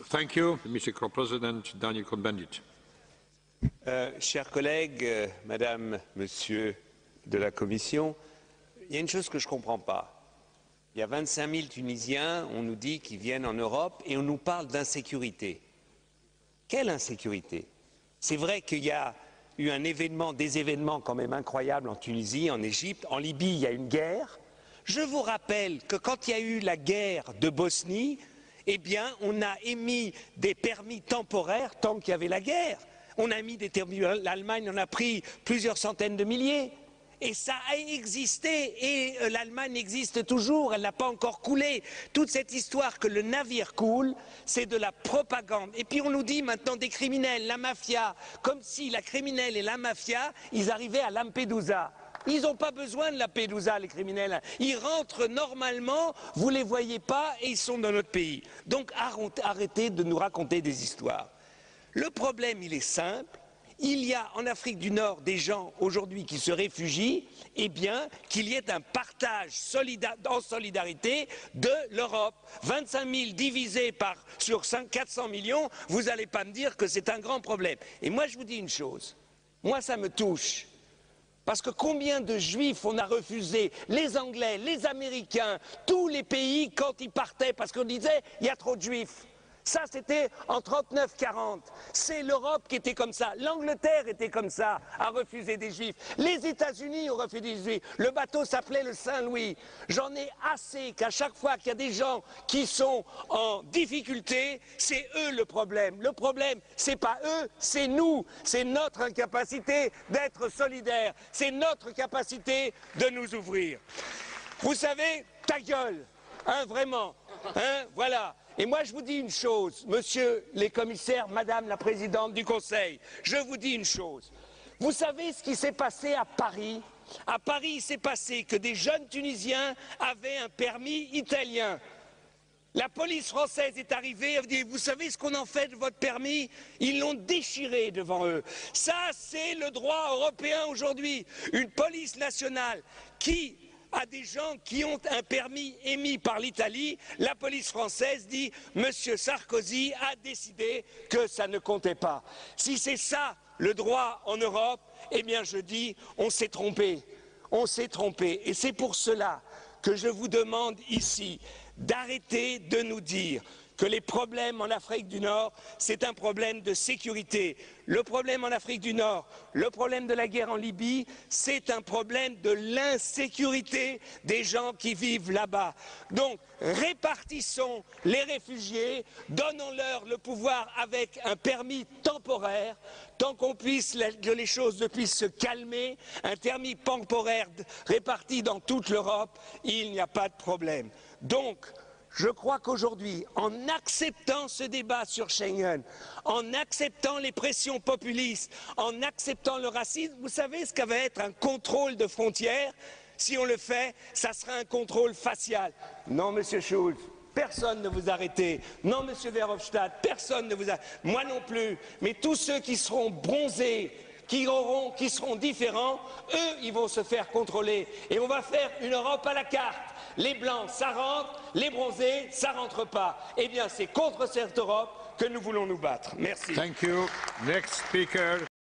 Thank you, Mr. Co-President Daniel Cohn-Bendit. Chers collègues, Madame, Monsieur de la Commission, il y a une chose que je ne comprends pas. Il y a 25 000 Tunisiens, on nous dit, qui viennent en Europe et on nous parle d'insécurité. Quelle insécurité? C'est vrai qu'il y a eu des événements quand même incroyables en Tunisie, en Égypte, en Libye, il y a une guerre. Je vous rappelle que quand il y a eu la guerre de Bosnie, eh bien, on a émis des permis temporaires tant qu'il y avait la guerre. On a mis des permis, l'Allemagne en a pris plusieurs centaines de milliers. Et ça a existé, et l'Allemagne existe toujours, elle n'a pas encore coulé. Toute cette histoire que le navire coule, c'est de la propagande. Et puis on nous dit maintenant des criminels, la mafia, comme si la criminelle et la mafia, ils arrivaient à Lampedusa. Ils n'ont pas besoin de Lampedusa, les criminels. Ils rentrent normalement, vous ne les voyez pas, et ils sont dans notre pays. Donc arrêtez de nous raconter des histoires. Le problème, il est simple. Il y a en Afrique du Nord des gens aujourd'hui qui se réfugient, eh bien qu'il y ait un partage en solidarité de l'Europe. 25 000 divisés sur 400 millions, vous n'allez pas me dire que c'est un grand problème. Et moi je vous dis une chose, moi ça me touche. Parce que combien de juifs on a refusé, les Anglais, les Américains, tous les pays quand ils partaient, parce qu'on disait il y a trop de juifs. Ça, c'était en 39-40. C'est l'Europe qui était comme ça. L'Angleterre était comme ça, à refuser des Juifs. Les États-Unis ont refusé des Juifs. Le bateau s'appelait le Saint-Louis. J'en ai assez qu'à chaque fois qu'il y a des gens qui sont en difficulté, c'est eux le problème. Le problème, c'est pas eux, c'est nous. C'est notre incapacité d'être solidaires. C'est notre capacité de nous ouvrir. Vous savez, ta gueule, hein, vraiment, hein, voilà. Et moi, je vous dis une chose, monsieur les commissaires, madame la présidente du Conseil, je vous dis une chose. Vous savez ce qui s'est passé à Paris? À Paris, il s'est passé que des jeunes Tunisiens avaient un permis italien. La police française est arrivée, elle dit, vous savez ce qu'on en fait de votre permis? Ils l'ont déchiré devant eux. Ça, c'est le droit européen aujourd'hui. Une police nationale qui à des gens qui ont un permis émis par l'Italie, la police française dit « Monsieur Sarkozy a décidé que ça ne comptait pas ». Si c'est ça le droit en Europe, eh bien je dis on s'est trompé. On s'est trompé. Et c'est pour cela que je vous demande ici d'arrêter de nous dire que les problèmes en Afrique du Nord, c'est un problème de sécurité. Le problème en Afrique du Nord, le problème de la guerre en Libye, c'est un problème de l'insécurité des gens qui vivent là-bas. Donc, répartissons les réfugiés, donnons-leur le pouvoir avec un permis temporaire, tant que les choses puissent se calmer, un permis temporaire réparti dans toute l'Europe, il n'y a pas de problème. Donc, je crois qu'aujourd'hui, en acceptant ce débat sur Schengen, en acceptant les pressions populistes, en acceptant le racisme, vous savez ce qu'avait être un contrôle de frontières? Si on le fait, ça sera un contrôle facial. Non, Monsieur Schulz, personne ne vous a arrêté. Non, Monsieur Verhofstadt, personne ne vous a... Moi non plus. Mais tous ceux qui seront bronzés, qui seront différents, eux, ils vont se faire contrôler. Et on va faire une Europe à la carte. Les blancs, ça rentre, les bronzés, ça rentre pas. Eh bien, c'est contre cette Europe que nous voulons nous battre. Merci. Thank you. Next speaker.